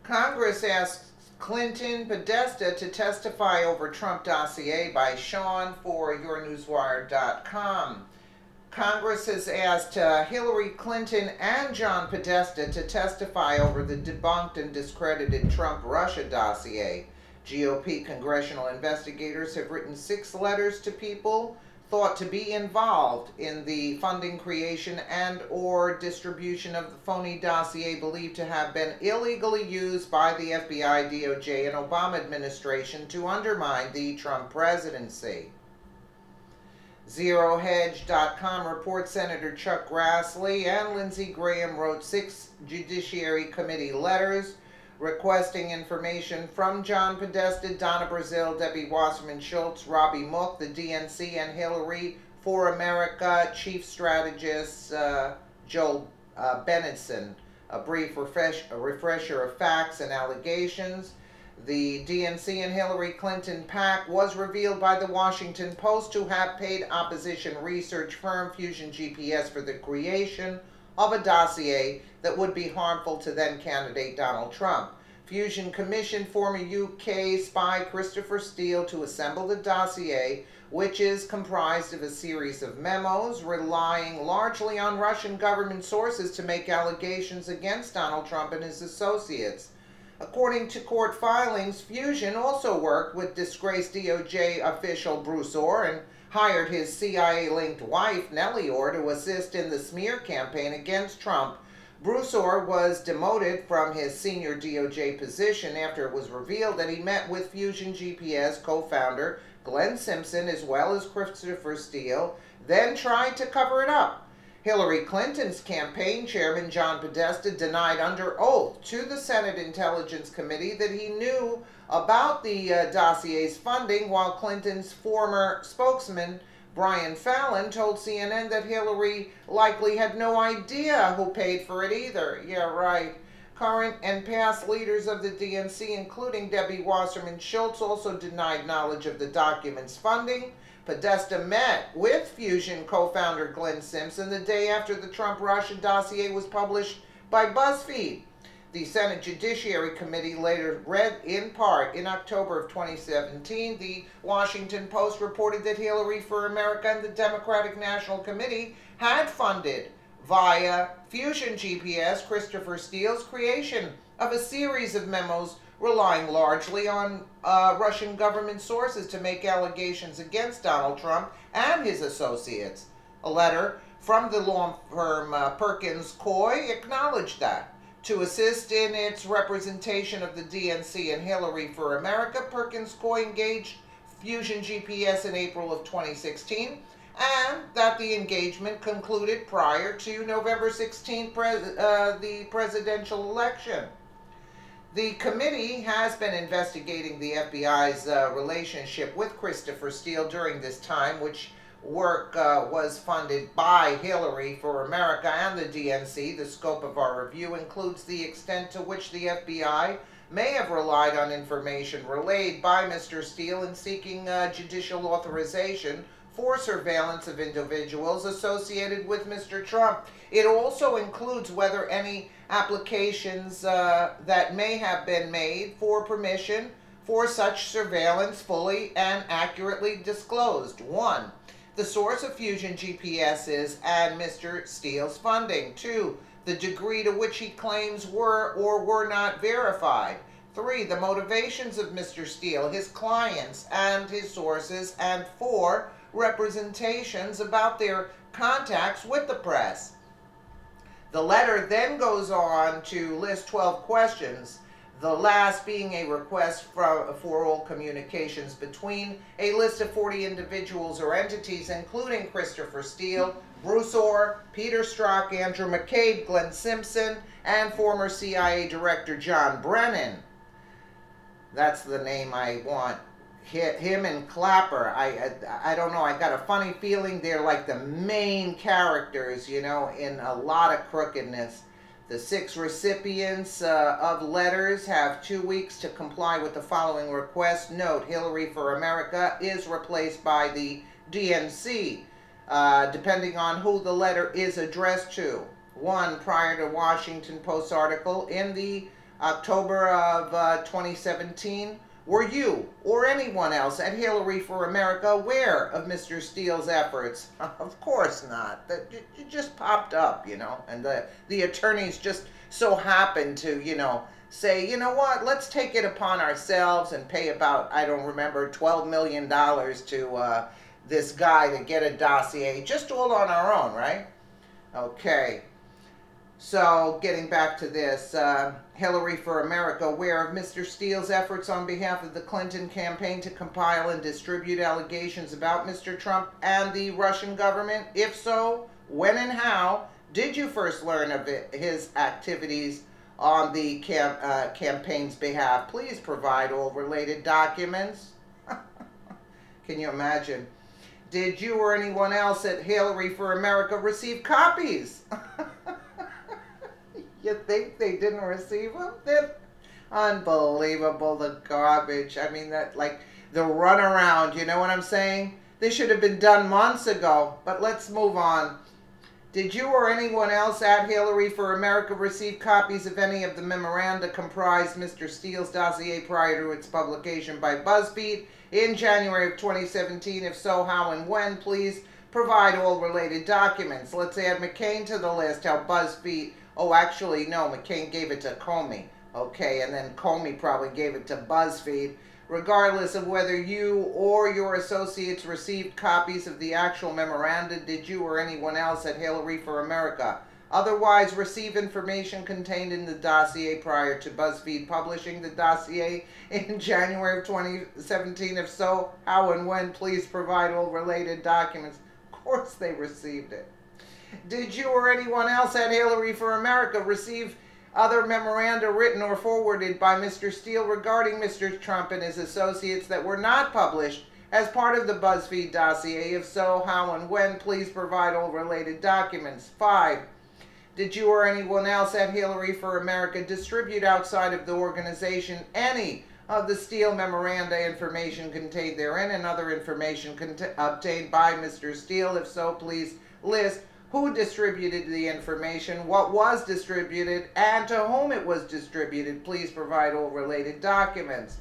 Congress asks Clinton Podesta to testify over Trump dossier by Sean for yournewswire.com. Congress has asked Hillary Clinton and John Podesta to testify over the debunked and discredited Trump-Russia dossier. GOP congressional investigators have written 6 letters to people thought to be involved in the funding, creation, and/or distribution of the phony dossier believed to have been illegally used by the FBI, DOJ, and Obama administration to undermine the Trump presidency. ZeroHedge.com reports Senator Chuck Grassley and Lindsey Graham wrote 6 Judiciary Committee letters requesting information from John Podesta, Donna Brazile, Debbie Wasserman Schultz, Robbie Mook, the DNC, and Hillary for America Chief Strategist Joe Bennetson. A brief refresher of facts and allegations. The DNC and Hillary Clinton PAC was revealed by the Washington Post to have paid opposition research firm Fusion GPS for the creation of a dossier that would be harmful to then-candidate Donald Trump. Fusion commissioned former UK spy Christopher Steele to assemble the dossier, which is comprised of a series of memos relying largely on Russian government sources to make allegations against Donald Trump and his associates. According to court filings, Fusion also worked with disgraced DOJ official Bruce Ohr and hired his CIA-linked wife, Nellie Ohr, to assist in the smear campaign against Trump. Bruce Ohr was demoted from his senior DOJ position after it was revealed that he met with Fusion GPS co-founder Glenn Simpson as well as Christopher Steele, then tried to cover it up. Hillary Clinton's campaign chairman, John Podesta, denied under oath to the Senate Intelligence Committee that he knew about the dossier's funding, while Clinton's former spokesman, Brian Fallon, told CNN that Hillary likely had no idea who paid for it either. Yeah, right. Current and past leaders of the DNC, including Debbie Wasserman Schultz, also denied knowledge of the document's funding. Podesta met with Fusion co-founder Glenn Simpson the day after the Trump-Russia dossier was published by BuzzFeed. The Senate Judiciary Committee later read in part in October of 2017, the Washington Post reported that Hillary for America and the Democratic National Committee had funded, via Fusion GPS, Christopher Steele's creation of a series of memos relying largely on Russian government sources to make allegations against Donald Trump and his associates. A letter from the law firm Perkins Coie acknowledged that. To assist in its representation of the DNC and Hillary for America, Perkins Coie engaged Fusion GPS in April of 2016, and that the engagement concluded prior to November 16th, the presidential election. The committee has been investigating the FBI's relationship with Christopher Steele during this time, which work was funded by Hillary for America and the DNC. The scope of our review includes the extent to which the FBI may have relied on information relayed by Mr. Steele in seeking judicial authorization for surveillance of individuals associated with Mr. Trump. It also includes whether any applications that may have been made for permission for such surveillance fully and accurately disclosed. 1. The source of Fusion GPS's and Mr. Steele's funding. 2. The degree to which he claims were or were not verified. 3. The motivations of Mr. Steele, his clients, and his sources. And 4. Representations about their contacts with the press. The letter then goes on to list 12 questions, the last being a request for all communications between a list of 40 individuals or entities, including Christopher Steele, Bruce Ohr, Peter Strzok, Andrew McCabe, Glenn Simpson, and former CIA Director John Brennan. That's the name I want. Him and Clapper, I don't know, I got a funny feeling they're like the main characters, you know, in a lot of crookedness. The 6 recipients of letters have 2 weeks to comply with the following request. Note, Hillary for America is replaced by the DNC, depending on who the letter is addressed to. 1. Prior to Washington Post article in the October of 2017. Were you or anyone else at Hillary for America aware of Mr. Steele's efforts? Of course not. It just popped up, you know, and the attorneys just so happened to, you know, say, you know what, let's take it upon ourselves and pay about, I don't remember, $12 million to this guy to get a dossier, just all on our own, right? Okay. So, getting back to this, Hillary for America aware of Mr. Steele's efforts on behalf of the Clinton campaign to compile and distribute allegations about Mr. Trump and the Russian government? If so, when and how did you first learn of his activities on the campaign's behalf? Please provide all related documents. Can you imagine? Did you or anyone else at Hillary for America receive copies? You think they didn't receive them? They're unbelievable, the garbage. I mean, that, like, the runaround, you know what I'm saying? They should have been done months ago, but let's move on. Did you or anyone else at Hillary for America receive copies of any of the memoranda comprised Mr. Steele's dossier prior to its publication by BuzzFeed in January of 2017? If so, how and when? Please provide all related documents. Let's add McCain to the list. How BuzzFeed... Oh, actually, no, McCain gave it to Comey. Okay, and then Comey probably gave it to BuzzFeed. Regardless of whether you or your associates received copies of the actual memoranda, did you or anyone else at Hillary for America otherwise receive information contained in the dossier prior to BuzzFeed publishing the dossier in January of 2017? If so, how and when? Please provide all related documents. Of course they received it. Did you or anyone else at Hillary for America receive other memoranda written or forwarded by Mr. Steele regarding Mr. Trump and his associates that were not published as part of the BuzzFeed dossier? If so, how and when? Please provide all related documents. 5. Did you or anyone else at Hillary for America distribute outside of the organization any of the Steele memoranda information contained therein and other information obtained by Mr. Steele? If so, please list who distributed the information, what was distributed, and to whom it was distributed. Please provide all related documents.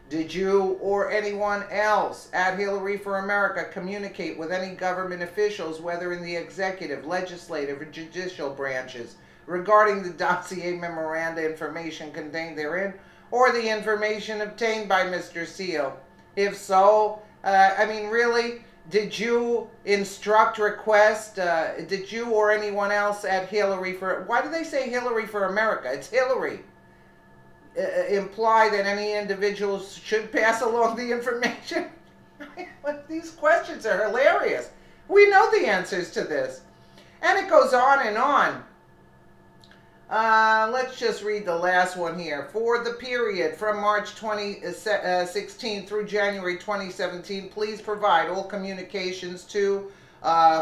Did you or anyone else at Hillary for America communicate with any government officials, whether in the executive, legislative, or judicial branches, regarding the dossier memoranda information contained therein, or the information obtained by Mr. Steele? If so, I mean, really? Did you instruct, request, did you or anyone else at Hillary for... Why do they say Hillary for America? It's Hillary. Imply that any individuals should pass along the information? These questions are hilarious. We know the answers to this. And it goes on and on. Let's just read the last one here. For the period from March 2016 through January 2017, please provide all communications to,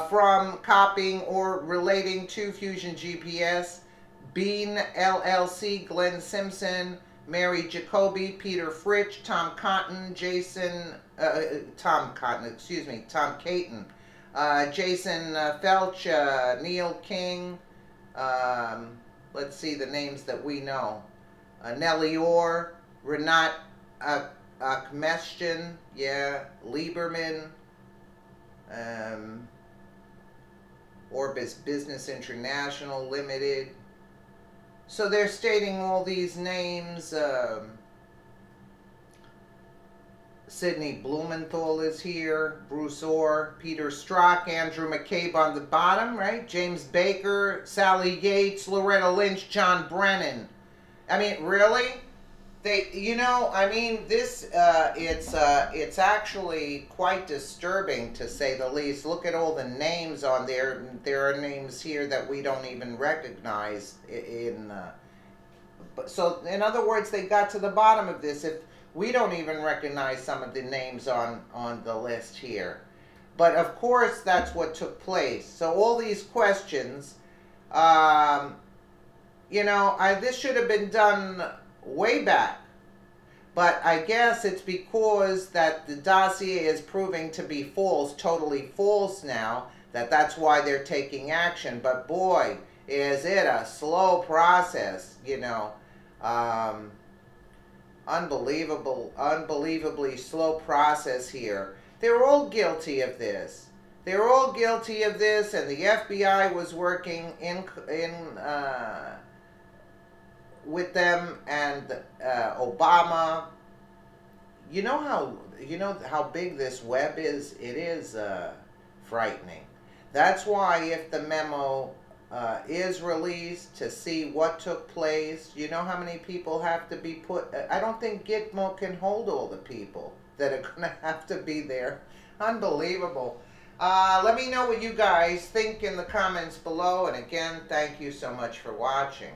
from, copying, or relating to Fusion GPS, Bean LLC, Glenn Simpson, Mary Jacoby, Peter Fritsch, Tom Caton, Tom Caton, Jason Felch, Neil King, let's see the names that we know. Nellie Orr, Renat Akhmestian, yeah, Lieberman, Orbis Business International Limited. So they're stating all these names. Sidney Blumenthal is here, Bruce Orr, Peter Strzok, Andrew McCabe on the bottom, right? James Baker, Sally Yates, Loretta Lynch, John Brennan. I mean, really? They, you know, I mean, this, it's actually quite disturbing, to say the least. Look at all the names on there. There are names here that we don't even recognize so, in other words, they got to the bottom of this. If we don't even recognize some of the names on the list here. But, of course, that's what took place. So, all these questions, you know, this should have been done way back. But I guess it's because that the dossier is proving to be false, totally false now, that's why they're taking action. But boy, is it a slow process, you know. Um, unbelievably slow process here. They're all guilty of this. They're all guilty of this, and the FBI was working in with them and Obama. You know how big this web is. It is frightening. That's why if the memo is released to see what took place, you know how many people have to be put. I don't think Gitmo can hold all the people that are going to have to be there. Unbelievable. Let me know what you guys think in the comments below. And again, thank you so much for watching.